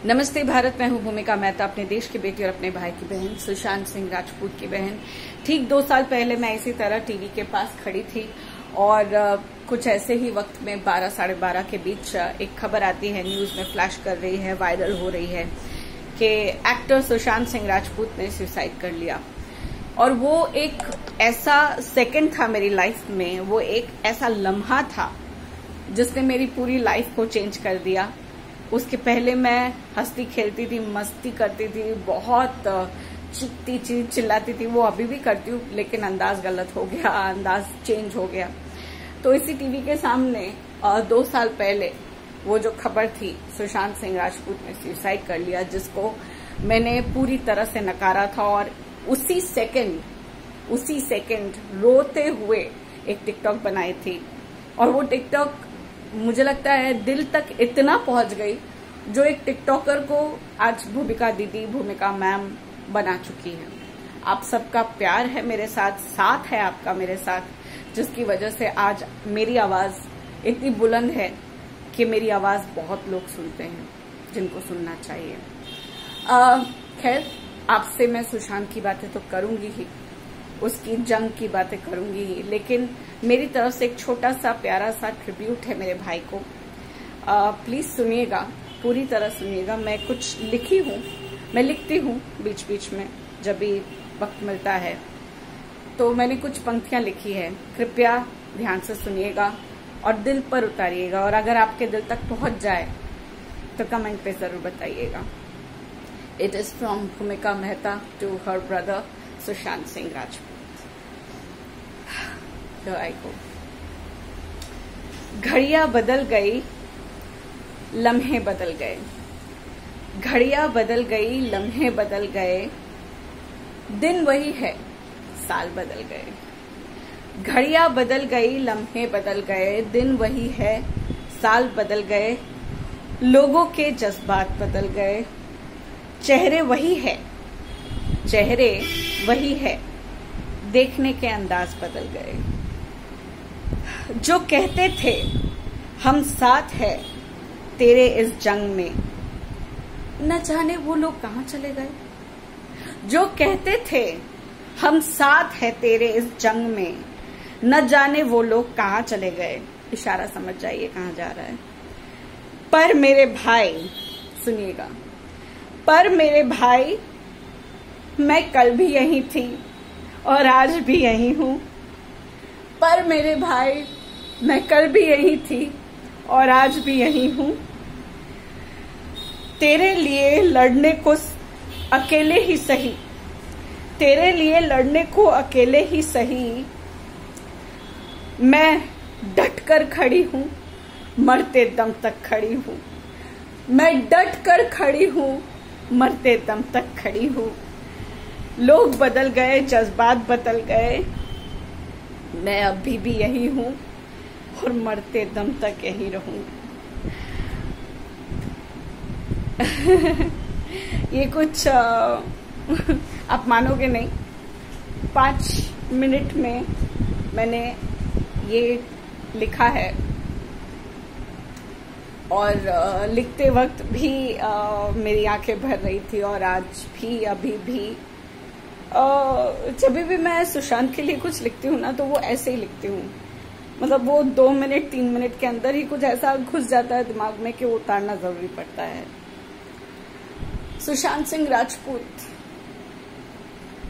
नमस्ते भारत, मैं हूं भूमिका मेहता, अपने देश की बेटी और अपने भाई की बहन सुशांत सिंह राजपूत की बहन। ठीक 2 साल पहले मैं इसी तरह टीवी के पास खड़ी थी और कुछ ऐसे ही वक्त में 12 साढ़े 12 के बीच एक खबर आती है, न्यूज में फ्लैश कर रही है, वायरल हो रही है कि एक्टर सुशांत सिंह राजपूत ने सुसाइड कर लिया। और वो एक ऐसा सेकंड था मेरी लाइफ में, वो एक ऐसा लम्हा था जिसने मेरी पूरी लाइफ को चेंज कर दिया। उसके पहले मैं हंसती खेलती थी, मस्ती करती थी, बहुत चीखती थी, चिल्लाती थी, वो अभी भी करती हूँ, लेकिन अंदाज गलत हो गया, अंदाज चेंज हो गया। तो इसी टीवी के सामने 2 साल पहले वो जो खबर थी, सुशांत सिंह राजपूत ने सुसाइड कर लिया, जिसको मैंने पूरी तरह से नकारा था। और उसी सेकंड रोते हुए एक टिकटॉक बनाई थी, और वो टिकटॉक मुझे लगता है दिल तक इतना पहुंच गई, जो एक टिकटॉकर को आज भूमिका दीदी, भूमिका मैम बना चुकी है। आप सबका प्यार है मेरे साथ, साथ है आपका मेरे साथ, जिसकी वजह से आज मेरी आवाज इतनी बुलंद है कि मेरी आवाज बहुत लोग सुनते हैं जिनको सुनना चाहिए। खैर, आपसे मैं सुशांत की बातें तो करूंगी ही, उसकी जंग की बातें करूंगी ही, लेकिन मेरी तरफ से एक छोटा सा प्यारा सा ट्रिब्यूट है मेरे भाई को। प्लीज सुनिएगा, पूरी तरह सुनिएगा। मैं कुछ लिखी हूँ, मैं लिखती हूँ बीच बीच में जब भी वक्त मिलता है, तो मैंने कुछ पंक्तियां लिखी है। कृपया ध्यान से सुनिएगा और दिल पर उतारिएगा, और अगर आपके दिल तक पहुंच जाए तो कमेंट पे जरूर बताइएगा। It is from Bhumika Mehta to her brother Sushant Singh Rajput. घड़ियां बदल गई, लम्हे बदल गए, घड़ियां बदल गई, लम्हे बदल गए, दिन वही है, साल बदल गए। घड़ियां बदल गई, लम्हे बदल गए, दिन वही है, साल बदल गए, लोगों के जज्बात बदल गए, चेहरे वही है, चेहरे वही है, देखने के अंदाज बदल गए। जो कहते थे हम साथ है तेरे इस जंग में, न जाने वो लोग कहाँ चले गए। जो कहते थे हम साथ है तेरे इस जंग में, न जाने वो लोग कहाँ चले गए। इशारा समझ जाइए कहाँ जा रहा है। पर मेरे भाई, सुनिएगा, पर मेरे भाई, मैं कल भी यहीं थी और आज भी यहीं हूं। पर मेरे भाई, मैं कल भी यहीं थी और आज भी यहीं हूं। तेरे लिए लड़ने को अकेले ही सही, तेरे लिए लड़ने को अकेले ही सही, मैं डट कर खड़ी हूं, मरते दम तक खड़ी हूं। मैं डट कर खड़ी हूं, मरते दम तक खड़ी हूं। लोग बदल गए, जज्बात बदल गए, मैं अभी भी यही हूं और मरते दम तक यही रहूंगी। ये कुछ आप मानोगे नहीं, 5 मिनट में मैंने ये लिखा है, और लिखते वक्त भी मेरी आंखें भर रही थी, और आज भी, अभी भी जब भी मैं सुशांत के लिए कुछ लिखती हूँ ना, तो वो ऐसे ही लिखती हूँ। मतलब वो 2 मिनट 3 मिनट के अंदर ही कुछ ऐसा घुस जाता है दिमाग में कि वो उतारना जरूरी पड़ता है। सुशांत सिंह राजपूत,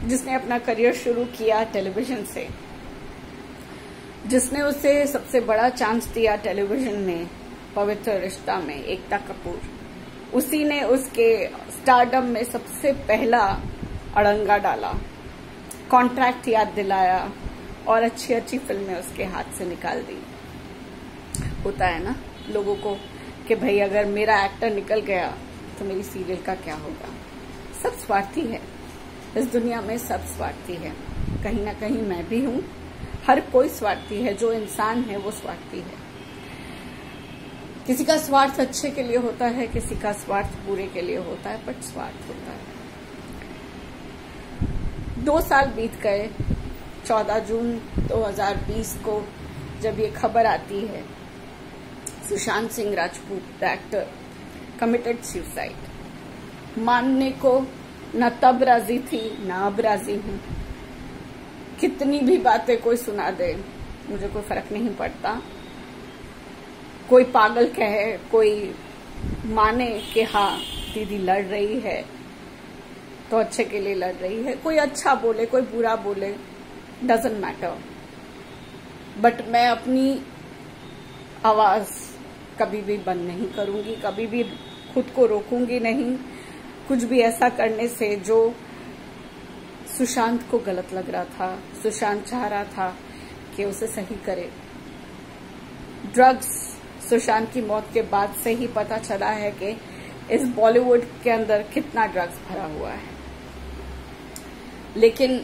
जिसने अपना करियर शुरू किया टेलीविजन से, जिसने उसे सबसे बड़ा चांस दिया टेलीविजन में, पवित्र रिश्ता में, एकता कपूर, उसी ने उसके स्टारडम में सबसे पहला अड़ंगा डाला, कॉन्ट्रैक्ट याद दिलाया, और अच्छी अच्छी फिल्में उसके हाथ से निकाल दी। होता है ना लोगों को कि भाई अगर मेरा एक्टर निकल गया तो मेरी सीरियल का क्या होगा। सब स्वार्थी है इस दुनिया में, सब स्वार्थी है। कहीं ना कहीं मैं भी हूं, हर कोई स्वार्थी है, जो इंसान है वो स्वार्थी है। किसी का स्वार्थ अच्छे के लिए होता है, किसी का स्वार्थ बुरे के लिए होता है, बट स्वार्थ होता है। 2 साल बीत गए। 14 जून 2020 को जब ये खबर आती है, Sushant Singh Rajput the actor committed suicide, मानने को न तब राजी थी न अब राजी हूं। कितनी भी बातें कोई सुना दे मुझे कोई फर्क नहीं पड़ता। कोई पागल कहे, कोई माने कि हाँ दीदी लड़ रही है तो अच्छे के लिए लड़ रही है, कोई अच्छा बोले कोई बुरा बोले, डजंट मैटर। बट मैं अपनी आवाज कभी भी बंद नहीं करूंगी, कभी भी खुद को रोकूंगी नहीं कुछ भी ऐसा करने से जो सुशांत को गलत लग रहा था। सुशांत चाह रहा था कि उसे सही करे। ड्रग्स सुशांत की मौत के बाद से ही पता चला है कि इस बॉलीवुड के अंदर कितना ड्रग्स भरा हुआ है। लेकिन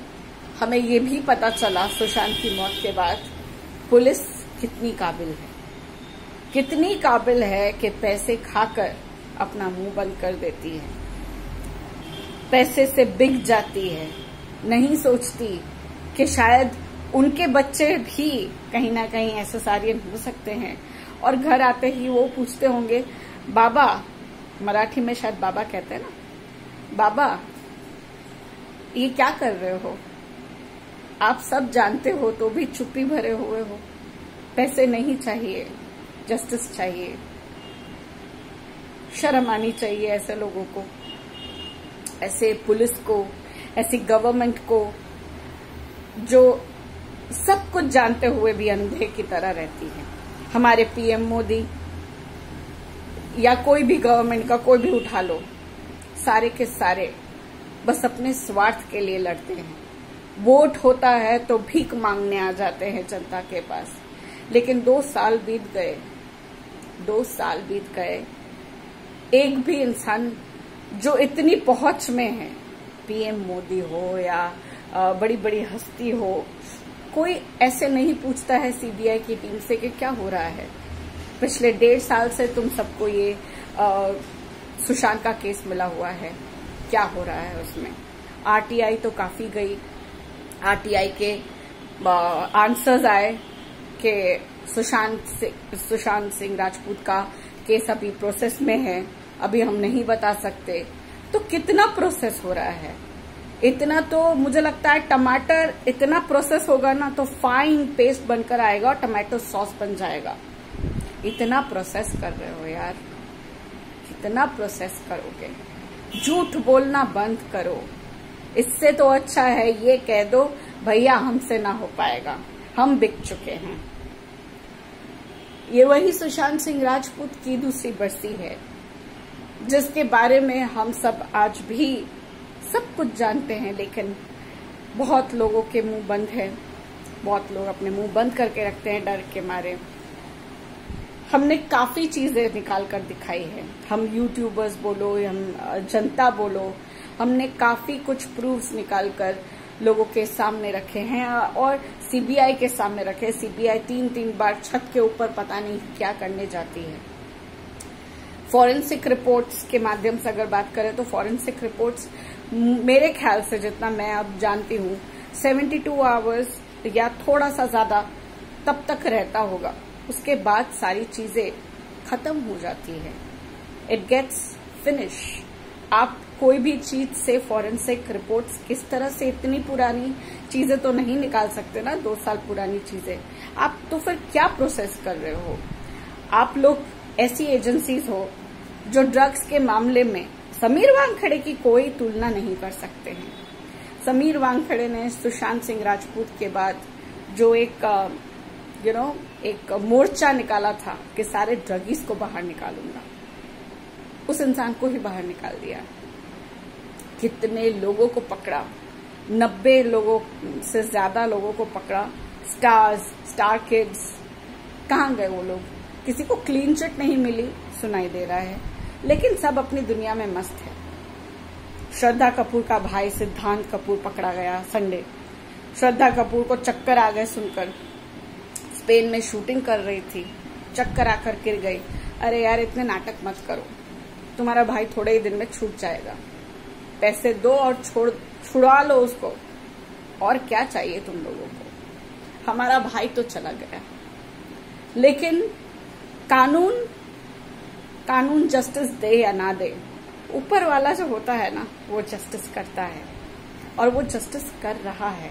हमें ये भी पता चला सुशांत की मौत के बाद पुलिस कितनी काबिल है कि पैसे खाकर अपना मुंह बंद कर देती है, पैसे से बिक जाती है, नहीं सोचती कि शायद उनके बच्चे भी कहीं ना कहीं एसएसआरियन हो सकते हैं। और घर आते ही वो पूछते होंगे बाबा, मराठी में शायद बाबा कहते हैं ना, बाबा ये क्या कर रहे हो? आप सब जानते हो तो भी चुप्पी भरे हुए हो। पैसे नहीं चाहिए, जस्टिस चाहिए। शर्म आनी चाहिए ऐसे लोगों को, ऐसे पुलिस को, ऐसी गवर्नमेंट को जो सब कुछ जानते हुए भी अंधे की तरह रहती है। हमारे पीएम मोदी या कोई भी गवर्नमेंट का कोई भी उठा लो, सारे के सारे बस अपने स्वार्थ के लिए लड़ते हैं। वोट होता है तो भीख मांगने आ जाते हैं जनता के पास। लेकिन 2 साल बीत गए, एक भी इंसान जो इतनी पहुंच में है, पीएम मोदी हो या बड़ी बड़ी हस्ती हो, कोई ऐसे नहीं पूछता है सीबीआई की टीम से कि क्या हो रहा है। पिछले 1.5 साल से तुम सबको ये सुशांत का केस मिला हुआ है, क्या हो रहा है उसमें। आरटीआई तो काफी गई, आरटीआई के आंसर्स आए कि सुशांत सिंह राजपूत का केस अभी प्रोसेस में है, अभी हम नहीं बता सकते। तो कितना प्रोसेस हो रहा है, इतना तो मुझे लगता है टमाटर इतना प्रोसेस होगा ना तो फाइन पेस्ट बनकर आएगा और टमाटो सॉस बन जाएगा। इतना प्रोसेस कर रहे हो यार, कितना प्रोसेस करोगे? झूठ बोलना बंद करो। इससे तो अच्छा है ये कह दो भैया हमसे ना हो पाएगा, हम बिक चुके हैं। ये वही सुशांत सिंह राजपूत की दूसरी बरसी है जिसके बारे में हम सब आज भी सब कुछ जानते हैं, लेकिन बहुत लोगों के मुंह बंद है, बहुत लोग अपने मुंह बंद करके रखते हैं डर के मारे। हमने काफी चीजें निकाल कर दिखाई है, हम यूट्यूबर्स बोलो, हम जनता बोलो, हमने काफी कुछ प्रूफ्स निकाल कर लोगों के सामने रखे हैं और सीबीआई के सामने रखे। सीबीआई 3-3 बार छत के ऊपर पता नहीं क्या करने जाती है। फॉरेंसिक रिपोर्ट्स के माध्यम से अगर बात करें तो फॉरेंसिक रिपोर्ट्स मेरे ख्याल से जितना मैं अब जानती हूँ 72 आवर्स या थोड़ा सा ज्यादा तब तक रहता होगा, उसके बाद सारी चीजें खत्म हो जाती है। It gets finish. आप कोई भी चीज से फॉरेंसिक रिपोर्ट्स किस तरह से इतनी पुरानी चीजें तो नहीं निकाल सकते ना, 2 साल पुरानी चीजें। आप तो फिर क्या प्रोसेस कर रहे हो? आप लोग ऐसी एजेंसीज हो जो ड्रग्स के मामले में समीर वानखेड़े की कोई तुलना नहीं कर सकते हैं। समीर वानखेड़े ने सुशांत सिंह राजपूत के बाद जो एक एक मोर्चा निकाला था कि सारे ड्रगीज को बाहर निकालूंगा, उस इंसान को ही बाहर निकाल दिया। कितने लोगों को पकड़ा, 90 लोगों से ज्यादा लोगों को पकड़ा। स्टार किड्स कहाँ गए वो लोग? किसी को क्लीन चिट नहीं मिली सुनाई दे रहा है, लेकिन सब अपनी दुनिया में मस्त है। श्रद्धा कपूर का भाई सिद्धांत कपूर पकड़ा गया संडे। श्रद्धा कपूर को चक्कर आ गए सुनकर, स्पेन में शूटिंग कर रही थी, चक्कर आकर गिर गई। अरे यार इतने नाटक मत करो, तुम्हारा भाई थोड़े ही दिन में छूट जाएगा। पैसे दो और छुड़ा लो उसको, और क्या चाहिए तुम लोगों को? हमारा भाई तो चला गया, लेकिन कानून जस्टिस दे या ना दे, ऊपर वाला जो होता है ना, वो जस्टिस करता है, और वो जस्टिस कर रहा है।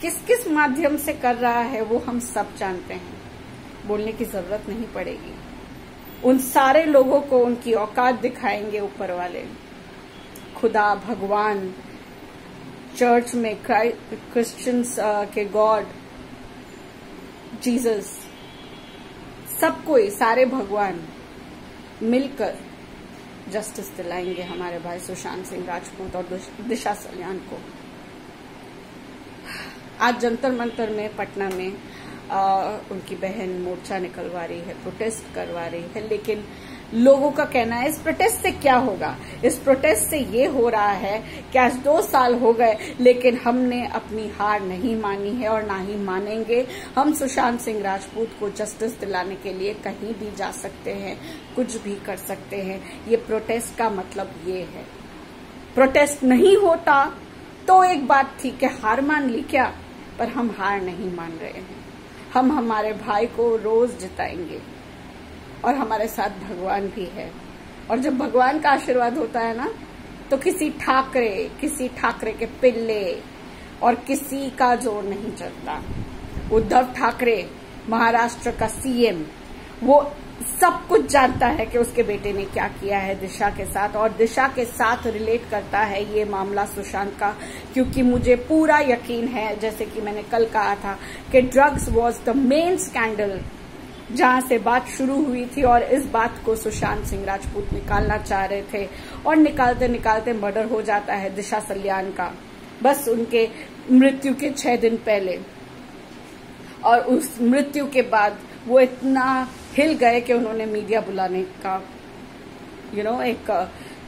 किस किस माध्यम से कर रहा है वो हम सब जानते हैं, बोलने की जरूरत नहीं पड़ेगी। उन सारे लोगों को उनकी औकात दिखाएंगे ऊपर वाले, खुदा, भगवान, चर्च में क्रिश्चियंस के गॉड, जीसस, सब कोई, सारे भगवान मिलकर जस्टिस दिलाएंगे हमारे भाई सुशांत सिंह राजपूत और दिशा सल्यान को। आज जंतर मंतर में पटना में उनकी बहन मोर्चा निकलवा रही है, प्रोटेस्ट करवा रही है, लेकिन लोगों का कहना है इस प्रोटेस्ट से क्या होगा? इस प्रोटेस्ट से ये हो रहा है कि आज 2 साल हो गए, लेकिन हमने अपनी हार नहीं मानी है और ना ही मानेंगे। हम सुशांत सिंह राजपूत को जस्टिस दिलाने के लिए कहीं भी जा सकते हैं, कुछ भी कर सकते हैं। ये प्रोटेस्ट का मतलब ये है। प्रोटेस्ट नहीं होता तो एक बात थी कि हार मान ली क्या, पर हम हार नहीं मान रहे हैं। हम हमारे भाई को रोज जिताएंगे, और हमारे साथ भगवान भी है। और जब भगवान का आशीर्वाद होता है ना, तो किसी ठाकरे के पिल्ले और किसी का जोर नहीं चलता। उद्धव ठाकरे महाराष्ट्र का सीएम, वो सब कुछ जानता है कि उसके बेटे ने क्या किया है दिशा के साथ, और दिशा के साथ रिलेट करता है ये मामला सुशांत का, क्योंकि मुझे पूरा यकीन है, जैसे कि मैंने कल कहा था, कि drugs was the main scandal जहां से बात शुरू हुई थी, और इस बात को सुशांत सिंह राजपूत निकालना चाह रहे थे, और निकालते निकालते मर्डर हो जाता है दिशा सल्यान का, बस उनके मृत्यु के 6 दिन पहले। और उस मृत्यु के बाद वो इतना हिल गए कि उन्होंने मीडिया बुलाने का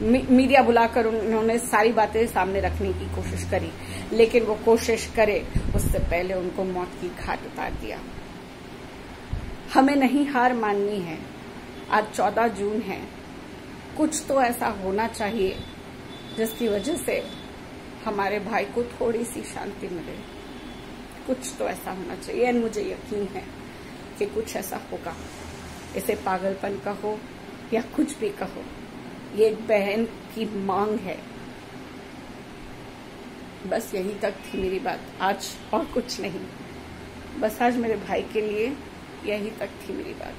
मीडिया बुलाकर उन्होंने सारी बातें सामने रखने की कोशिश करी, लेकिन वो कोशिश करे उससे पहले उनको मौत की घाट उतार दिया। हमें नहीं हार माननी है। आज 14 जून है, कुछ तो ऐसा होना चाहिए जिसकी वजह से हमारे भाई को थोड़ी सी शांति मिले। कुछ तो ऐसा होना चाहिए, और मुझे यकीन है कि कुछ ऐसा होगा। इसे पागलपन कहो या कुछ भी कहो, ये एक बहन की मांग है। बस यही तक थी मेरी बात आज, और कुछ नहीं। बस आज मेरे भाई के लिए यही तक थी मेरी बात।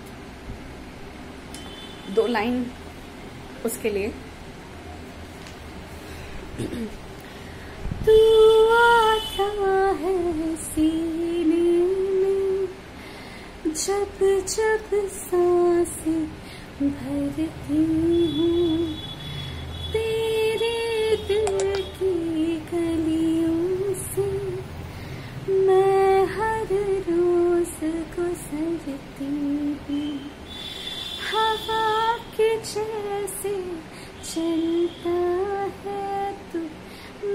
2 लाइन उसके लिए। तू आता है सीने में, जब जब सांसें भरती हूँ, तेरे दिल की गलियों से मैं हर रोज गुजरती हूँ। हवा के जैसे चलता है तू,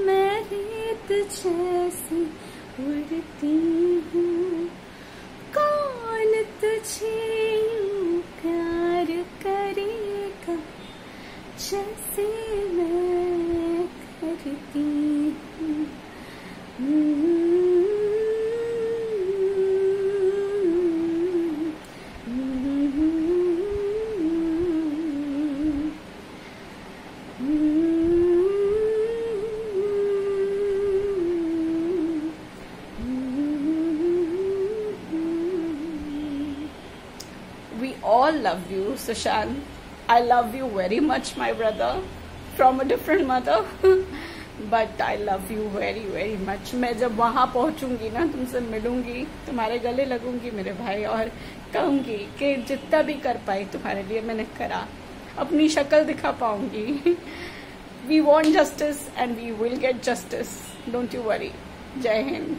मैं रेत जैसी उड़ती हूँ। कौन तुझे यूं प्यार करेगा जैसे मैं करती हूँ। We all love you, Sushant. I love you very much, my brother, from a different mother. But I love you very, very much. मैं जब वहाँ पहुँचूंगी ना, तुमसे मिलूंगी, तुम्हारे गले लगूंगी मेरे भाई, और कहूंगी कि जितना भी कर पाई तुम्हारे लिए मैंने करा, अपनी शक्ल दिखा पाऊंगी। We want justice and we will get justice. Don't you worry. जय हिंद।